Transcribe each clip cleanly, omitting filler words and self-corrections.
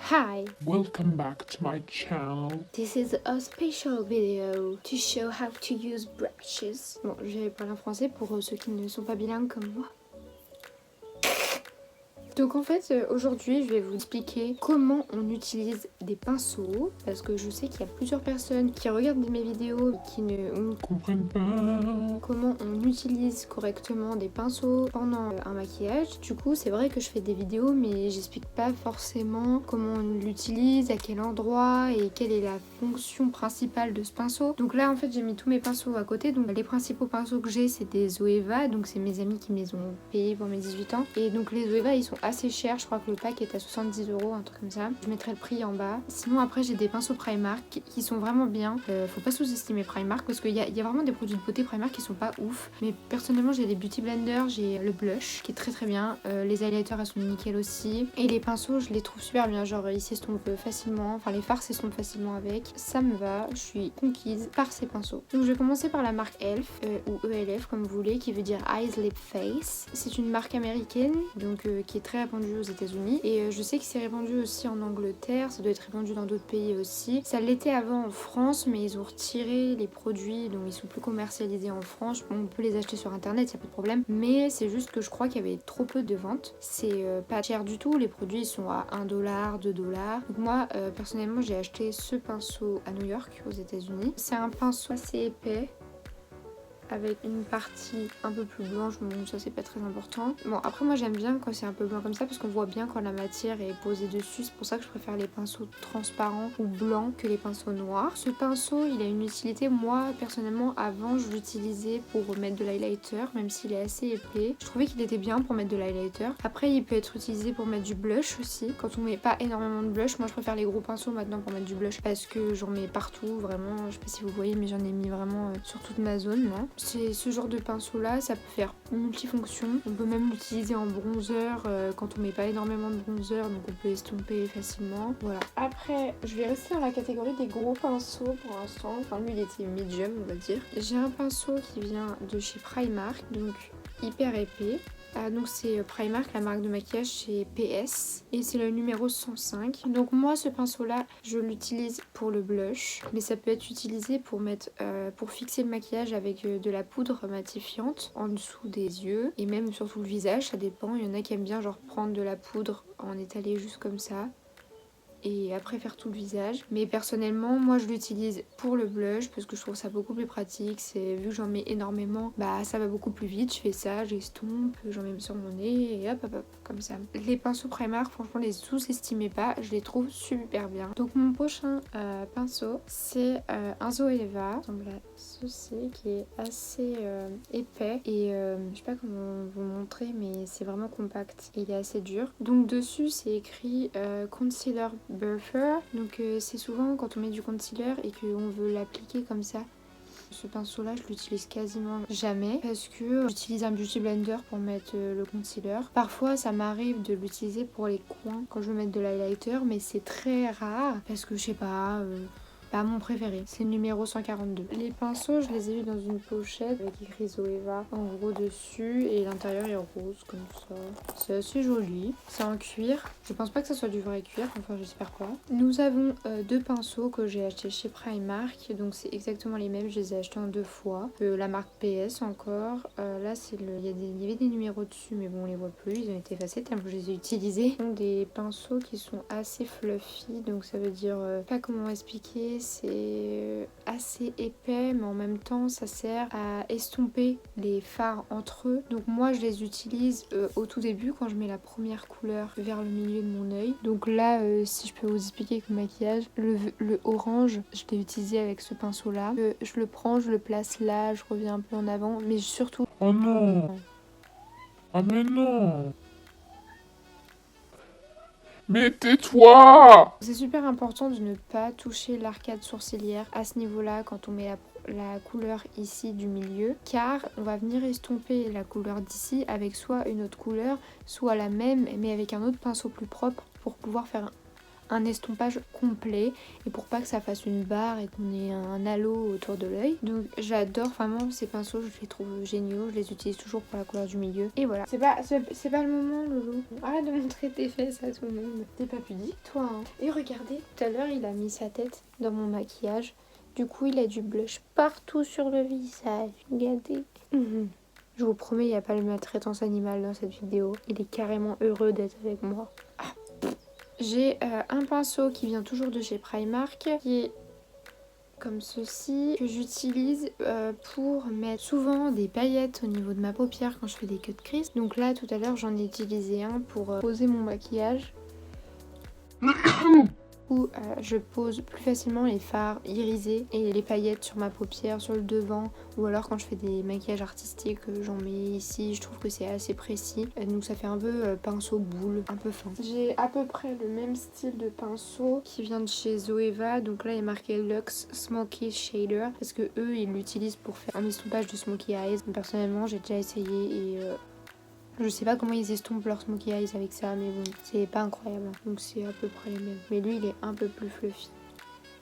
Hi, Welcome back to my channel. this is a special video to show how to use brushes. Bon, je vais parler en français pour ceux qui ne sont pas bilingues comme moi. Donc en fait aujourd'hui je vais vous expliquer comment on utilise des pinceaux parce que je sais qu'il y a plusieurs personnes qui regardent mes vidéos et qui ne Comprennent pas. comment on utilise correctement des pinceaux pendant un maquillage. Du coup c'est vrai que je fais des vidéos mais j'explique pas forcément comment on l'utilise, à quel endroit et quelle est la fonction principale de ce pinceau. Donc là en fait j'ai mis tous mes pinceaux à côté. Donc les principaux pinceaux que j'ai c'est des Zoeva, donc c'est mes amis qui me les ont payés pour mes 18 ans. Et donc les Zoeva ils sont assez cher, je crois que le pack est à 70 €, un truc comme ça. Je mettrai le prix en bas. Sinon après j'ai des pinceaux Primark qui sont vraiment bien. Faut pas sous-estimer Primark parce qu'il y a vraiment des produits de beauté Primark qui sont pas ouf. Mais personnellement j'ai des beauty blenders, j'ai le blush qui est très bien. Les highlighters elles sont nickel aussi. Et les pinceaux je les trouve super bien, genre ils s'estompent facilement, enfin les fards s'estompent facilement avec. Ça me va, je suis conquise par ces pinceaux. Donc je vais commencer par la marque ELF ou ELF comme vous voulez, qui veut dire Eyes Lip Face. C'est une marque américaine donc qui est très répandue aux États-Unis et je sais que c'est répandu aussi en Angleterre, ça doit être répandu dans d'autres pays aussi. Ça l'était avant en France mais ils ont retiré les produits donc ils sont plus commercialisés en France. Bon, on peut les acheter sur internet, y a pas de problème, mais c'est juste que je crois qu'il y avait trop peu de ventes. C'est pas cher du tout, les produits sont à 1 $, 2 $. Donc moi personnellement j'ai acheté ce pinceau à New York aux États-Unis. C'est un pinceau assez épais avec une partie un peu plus blanche, bon ça c'est pas très important. Bon après moi j'aime bien quand c'est un peu blanc comme ça parce qu'on voit bien quand la matière est posée dessus, c'est pour ça que je préfère les pinceaux transparents ou blancs que les pinceaux noirs. Ce pinceau il a une utilité, moi personnellement avant je l'utilisais pour mettre de l'highlighter même s'il est assez épais. Je trouvais qu'il était bien pour mettre de l'highlighter. Après il peut être utilisé pour mettre du blush aussi, quand on met pas énormément de blush. Moi je préfère les gros pinceaux maintenant pour mettre du blush parce que j'en mets partout vraiment, je sais pas si vous voyez mais j'en ai mis vraiment sur toute ma zone là. C'est ce genre de pinceau là, ça peut faire multifonction. On peut même l'utiliser en bronzer quand on met pas énormément de bronzer, donc on peut estomper facilement. Voilà. Après, je vais rester dans la catégorie des gros pinceaux pour l'instant. Enfin lui il était medium on va dire. J'ai un pinceau qui vient de chez Primark, donc hyper épais. Donc c'est Primark, la marque de maquillage chez PS et c'est le numéro 105. Donc moi ce pinceau là je l'utilise pour le blush, mais ça peut être utilisé pour mettre pour fixer le maquillage avec de la poudre matifiante en dessous des yeux et même sur tout le visage, ça dépend. Il y en a qui aiment bien genre prendre de la poudre en étaler juste comme ça et après faire tout le visage. Mais personnellement moi je l'utilise pour le blush parce que je trouve ça beaucoup plus pratique. C'est vu que j'en mets énormément, bah ça va beaucoup plus vite. Je fais ça, j'estompe, j'en mets sur mon nez et hop hop hop comme ça. Les pinceaux Primark franchement les sous-estimez pas, je les trouve super bien. Donc mon prochain pinceau c'est un Zoeva, ressemble à ceci qui est assez épais et je sais pas comment vous montrer mais c'est vraiment compact et il est assez dur. Donc dessus c'est écrit concealer buffer, donc c'est souvent quand on met du concealer et qu'on veut l'appliquer comme ça. Ce pinceau là je l'utilise quasiment jamais parce que j'utilise un beauty blender pour mettre le concealer. Parfois ça m'arrive de l'utiliser pour les coins quand je veux mettre de l'highlighter mais c'est très rare parce que je sais pas... Pas mon préféré, c'est le numéro 142. Les pinceaux, je les ai eu dans une pochette avec écrit Zoeva en gros dessus et l'intérieur est rose comme ça. C'est assez joli. C'est en cuir. Je pense pas que ça soit du vrai cuir, enfin j'espère pas. Nous avons deux pinceaux que j'ai achetés chez Primark, donc c'est exactement les mêmes, je les ai achetés en 2 fois. La marque PS encore. Là c'est le... il y avait des numéros dessus mais bon on les voit plus, ils ont été effacés tellement que je les ai utilisés. Ce sont des pinceaux qui sont assez fluffy, donc ça veut dire pas comment expliquer. C'est assez épais mais en même temps ça sert à estomper les fards entre eux. Donc moi je les utilise au tout début quand je mets la première couleur vers le milieu de mon œil. Donc là si je peux vous expliquer avec le maquillage, le orange je l'ai utilisé avec ce pinceau là. Je le prends, je le place là, je reviens un peu en avant mais surtout... Oh non. Ah mais non. Mais tais-toi. C'est super important de ne pas toucher l'arcade sourcilière à ce niveau-là quand on met la couleur ici du milieu, car on va venir estomper la couleur d'ici avec soit une autre couleur, soit la même mais avec un autre pinceau plus propre pour pouvoir faire un estompage complet et pour pas que ça fasse une barre et qu'on ait un halo autour de l'œil. Donc j'adore vraiment ces pinceaux, je les trouve géniaux, je les utilise toujours pour la couleur du milieu. Et voilà. C'est pas le moment, Lolo. Arrête de montrer tes fesses à tout le monde. T'es pas pudique toi, hein. Et regardez, tout à l'heure il a mis sa tête dans mon maquillage. Du coup il a du blush partout sur le visage. Regardez. Je vous promets, il n'y a pas de maltraitance animale dans cette vidéo. Il est carrément heureux d'être avec moi. Ah. J'ai un pinceau qui vient toujours de chez Primark, qui est comme ceci, que j'utilise pour mettre souvent des paillettes au niveau de ma paupière quand je fais des cut crease. Donc là, tout à l'heure, j'en ai utilisé un pour poser mon maquillage. Où je pose plus facilement les fards irisés et les paillettes sur ma paupière, sur le devant, ou alors quand je fais des maquillages artistiques, j'en mets ici. Je trouve que c'est assez précis, donc ça fait un peu pinceau boule, un peu fin. J'ai à peu près le même style de pinceau qui vient de chez Zoeva, donc là il est marqué Luxe Smoky Shader parce que eux ils l'utilisent pour faire un estompage de smokey eyes. Personnellement j'ai déjà essayé et je sais pas comment ils estompent leur smokey eyes avec ça, mais bon, c'est pas incroyable. Donc c'est à peu près les mêmes. Mais lui, il est un peu plus fluffy,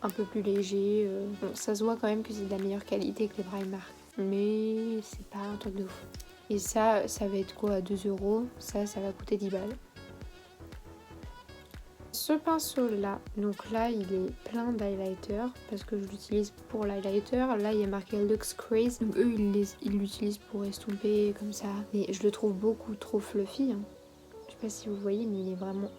un peu plus léger. Bon, ça se voit quand même que c'est de la meilleure qualité que les Primark. Mais c'est pas un truc de fou. Et ça va être quoi, à 2 €? Ça va coûter 10 balles. Ce pinceau là, donc là il est plein d'highlighter parce que je l'utilise pour l'highlighter. Là il y a marqué Luxe Craze, donc eux ils l'utilisent pour estomper comme ça. Mais je le trouve beaucoup trop fluffy, hein. Je sais pas si vous voyez, mais il est vraiment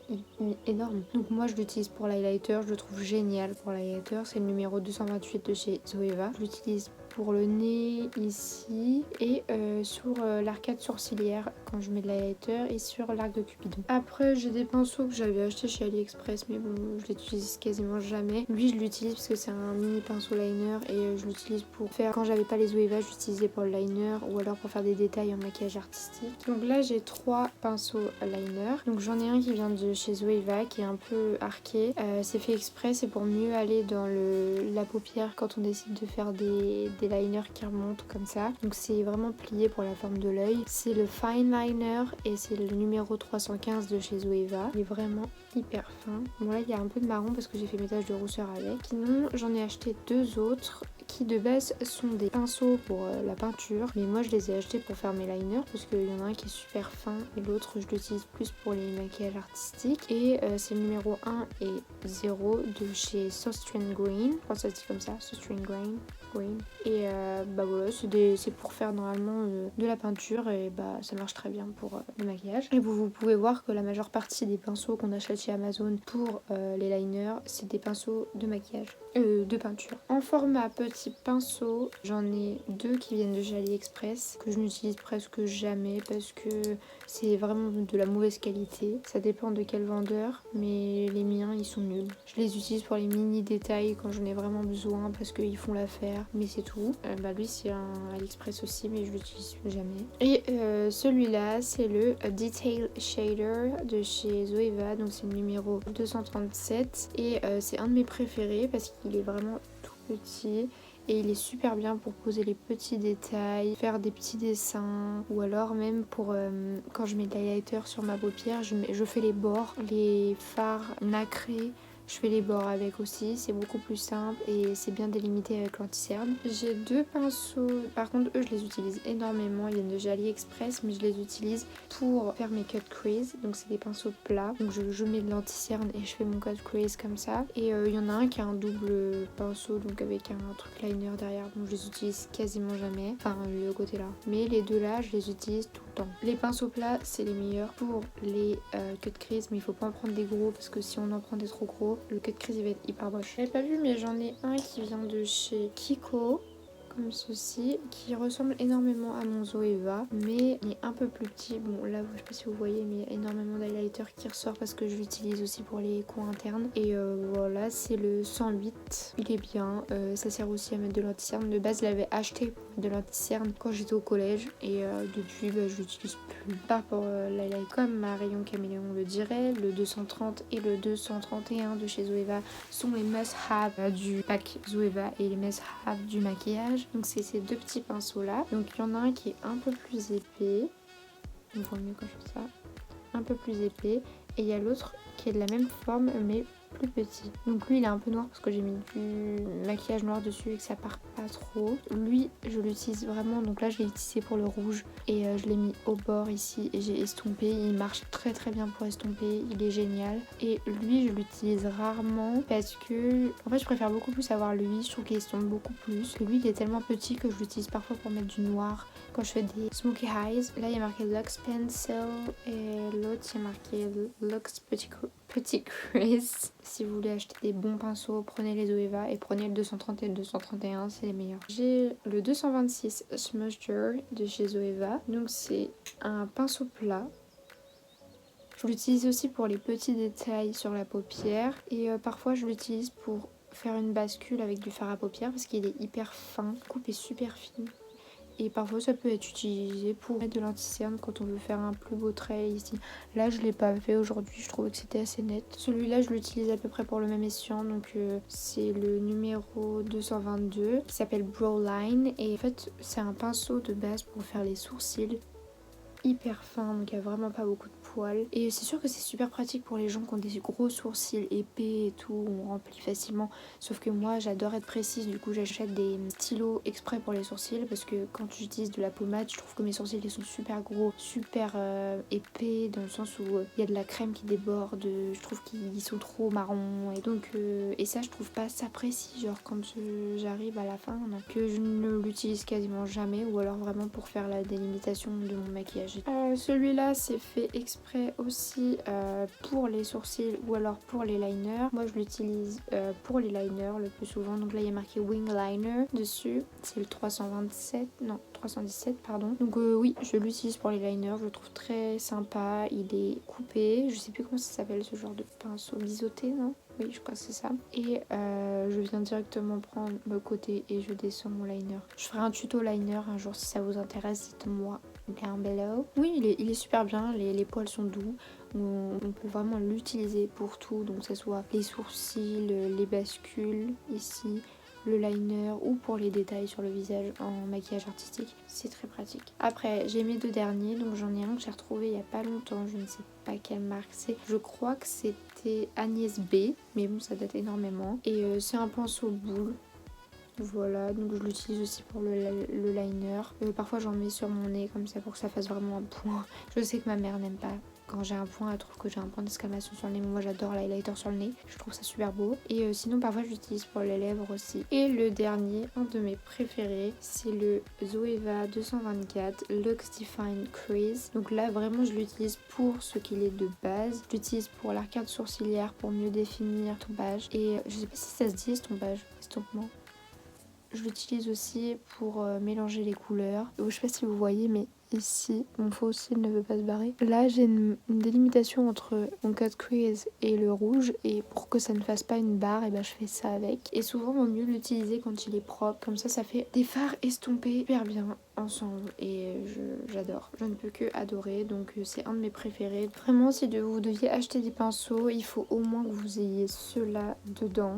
énorme. Donc moi je l'utilise pour l'highlighter, je le trouve génial pour l'highlighter. C'est le numéro 228 de chez Zoeva. Je l'utilise pour le nez ici et sur l'arcade sourcilière quand je mets de l'highlighter et sur l'arc de Cupidon. Après j'ai des pinceaux que j'avais acheté chez AliExpress mais bon je l'utilise quasiment jamais. Lui je l'utilise parce que c'est un mini pinceau liner et je l'utilise pour faire, quand j'avais pas les Zoeva j'utilisais pour le liner ou alors pour faire des détails en maquillage artistique. Donc là j'ai 3 pinceaux liner. Donc j'en ai un qui vient de chez Zoeva qui est un peu arqué. C'est fait exprès, c'est pour mieux aller dans la paupière quand on décide de faire des liners qui remontent comme ça. Donc c'est vraiment plié pour la forme de l'œil. C'est le Fine Liner et c'est le numéro 315 de chez Zoeva. Il est vraiment hyper fin. Bon là il y a un peu de marron parce que j'ai fait mes taches de rousseur avec. Sinon j'en ai acheté 2 autres qui de base sont des pinceaux pour la peinture. Mais moi je les ai achetés pour faire mes liners parce qu'il y en a un qui est super fin et l'autre je l'utilise plus pour les maquillages artistiques. Et c'est le numéro 1 et 0 de chez Sustrain Green. Je crois que ça se dit comme ça, Sustrain Green. Et bah voilà, c'est pour faire normalement de la peinture et bah ça marche très bien pour le maquillage. Et vous pouvez voir que la majeure partie des pinceaux qu'on achète chez Amazon pour les liners, c'est des pinceaux de maquillage, de peinture. En format petit pinceau, j'en ai 2 qui viennent de chez AliExpress que je n'utilise presque jamais parce que c'est vraiment de la mauvaise qualité. Ça dépend de quel vendeur, mais les miens ils sont nuls. Je les utilise pour les mini détails quand j'en ai vraiment besoin parce qu'ils font l'affaire, mais c'est tout. Bah lui c'est un AliExpress aussi, mais je l'utilise jamais. Et celui-là c'est le Detail Shader de chez Zoeva, donc c'est le numéro 237 et c'est un de mes préférés parce qu'il est vraiment tout petit. Et il est super bien pour poser les petits détails, faire des petits dessins ou alors même pour quand je mets de l'highlighter sur ma paupière, je fais les bords, les fards nacrés. Je fais les bords avec aussi, c'est beaucoup plus simple et c'est bien délimité avec l'anti-cerne. J'ai 2 pinceaux, par contre eux je les utilise énormément, ils viennent de chez AliExpress mais je les utilise pour faire mes cut crease. Donc c'est des pinceaux plats, donc je mets de l'anti-cerne et je fais mon cut crease comme ça. Et il y en a un qui a un double pinceau, donc avec un truc liner derrière, donc je les utilise quasiment jamais, enfin le côté là. Mais les deux là je les utilise tout le temps. Les pinceaux plats c'est les meilleurs pour les cut crease, mais il faut pas en prendre des gros parce que si on en prend des trop gros, le cut crease il va être hyper moche. J'avais pas vu mais j'en ai un qui vient de chez Kiko, comme ceci, qui ressemble énormément à mon Zoeva, mais il est un peu plus petit. Bon là je sais pas si vous voyez, mais il y a énormément d'highlighter qui ressort parce que je l'utilise aussi pour les coins internes. Et voilà, c'est le 108, il est bien, ça sert aussi à mettre de l'anti-cerne. De base je l'avais acheté pour mettre de l'anti-cerne quand j'étais au collège et depuis je l'utilise plus. Par rapport à l'highlight, comme ma rayon caméléon le dirait, le 230 et le 231 de chez Zoeva sont les must-have du pack Zoeva et les must-have du maquillage. Donc c'est ces 2 petits pinceaux là. Donc il y en a un qui est un peu plus épais, on voit mieux quand je fais ça, un peu plus épais, et il y a l'autre qui est de la même forme mais plus petit. Donc lui il est un peu noir parce que j'ai mis du maquillage noir dessus et que ça part pas trop. Lui je l'utilise vraiment, donc là je l'ai utilisé pour le rouge et je l'ai mis au bord ici et j'ai estompé. Il marche très très bien pour estomper, il est génial. Et lui je l'utilise rarement parce que en fait je préfère beaucoup plus avoir lui, je trouve qu'il estompe beaucoup plus. Que lui il est tellement petit que je l'utilise parfois pour mettre du noir quand je fais des smoky eyes. Là il y a marqué Luxe Pencil et l'autre il y a marqué Luxe Petit Crease. Si vous voulez acheter des bons pinceaux, prenez les Zoeva et prenez le 230 et le 231, c'est les meilleurs. J'ai le 226 Smudger de chez Zoeva. Donc c'est un pinceau plat. Je l'utilise aussi pour les petits détails sur la paupière et parfois je l'utilise pour faire une bascule avec du fard à paupières parce qu'il est hyper fin, la coupe est super fine. Et parfois ça peut être utilisé pour mettre de l'anti-cerne quand on veut faire un plus beau trait ici. Là je l'ai pas fait aujourd'hui, je trouvais que c'était assez net. Celui-là je l'utilise à peu près pour le même escient, donc c'est le numéro 222 qui s'appelle Browline. Et en fait c'est un pinceau de base pour faire les sourcils. Hyper fin, donc il n'y a vraiment pas beaucoup de poils. Et c'est sûr que c'est super pratique pour les gens qui ont des gros sourcils épais et tout, on remplit facilement. Sauf que moi j'adore être précise, du coup j'achète des stylos exprès pour les sourcils parce que quand j'utilise de la pommade, je trouve que mes sourcils ils sont super gros, super épais dans le sens où il y a de la crème qui déborde, je trouve qu'ils sont trop marrons. Et donc et ça je trouve pas ça précis, genre quand j'arrive à la fin, donc je ne l'utilise quasiment jamais ou alors vraiment pour faire la délimitation de mon maquillage. Celui-là c'est fait exprès aussi pour les sourcils ou alors pour les liners. Moi je l'utilise pour les liners le plus souvent. Donc là il y a marqué Wing Liner dessus. C'est le 317 pardon. Donc oui je l'utilise pour les liners. Je le trouve très sympa. Il est coupé. Je sais plus comment ça s'appelle ce genre de pinceau. Biseauté non? Oui, je crois que c'est ça. Et je viens directement prendre le côté et je descends mon liner. Je ferai un tuto liner un jour si ça vous intéresse, dites-moi down below. Oui, il est super bien, les poils sont doux. On peut vraiment l'utiliser pour tout, donc que ce soit les sourcils, les bascules ici, le liner ou pour les détails sur le visage en maquillage artistique, c'est très pratique. Après j'ai mes deux derniers, donc j'en ai un que j'ai retrouvé il y a pas longtemps, je ne sais pas quelle marque c'est, je crois que c'était Agnès B, mais bon ça date énormément, et c'est un pinceau boule. Voilà, donc je l'utilise aussi pour le liner. Parfois j'en mets sur mon nez comme ça pour que ça fasse vraiment un point. Je sais que ma mère n'aime pas quand j'ai un point, elle trouve que j'ai un point d'exclamation sur le nez. Mais moi j'adore l'highlighter sur le nez, je trouve ça super beau. Et sinon parfois j'utilise pour les lèvres aussi. Et le dernier, un de mes préférés, c'est le Zoeva 224 Luxe Define Crease. Donc là vraiment je l'utilise pour ce qu'il est de base. Je l'utilise pour l'arcade sourcilière pour mieux définir estompage. Et je sais pas si ça se dit estompage, estompement. Je l'utilise aussi pour mélanger les couleurs. Je sais pas si vous voyez, mais ici, mon faux cil ne veut pas se barrer. Là, j'ai une délimitation entre mon cut crease et le rouge. Et pour que ça ne fasse pas une barre, et ben, je fais ça avec. Et souvent, vaut mieux l'utiliser quand il est propre. Comme ça fait des fards estompés hyper bien ensemble. Et j'adore. Je ne peux que adorer. Donc, c'est un de mes préférés. Vraiment, si vous deviez acheter des pinceaux, il faut au moins que vous ayez ceux-là dedans.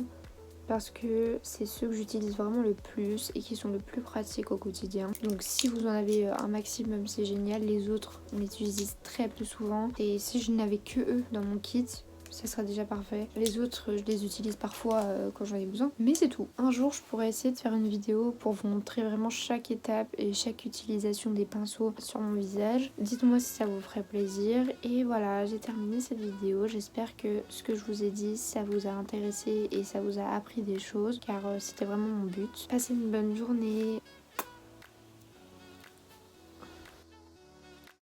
Parce que c'est ceux que j'utilise vraiment le plus et qui sont le plus pratiques au quotidien. Donc si vous en avez un maximum, c'est génial. Les autres, on les utilise très peu souvent. Et si je n'avais que eux dans mon kit, ça sera déjà parfait. Les autres, je les utilise parfois quand j'en ai besoin. Mais c'est tout. Un jour, je pourrais essayer de faire une vidéo pour vous montrer vraiment chaque étape et chaque utilisation des pinceaux sur mon visage. Dites-moi si ça vous ferait plaisir. Et voilà, j'ai terminé cette vidéo. J'espère que ce que je vous ai dit, ça vous a intéressé et ça vous a appris des choses. Car c'était vraiment mon but. Passez une bonne journée.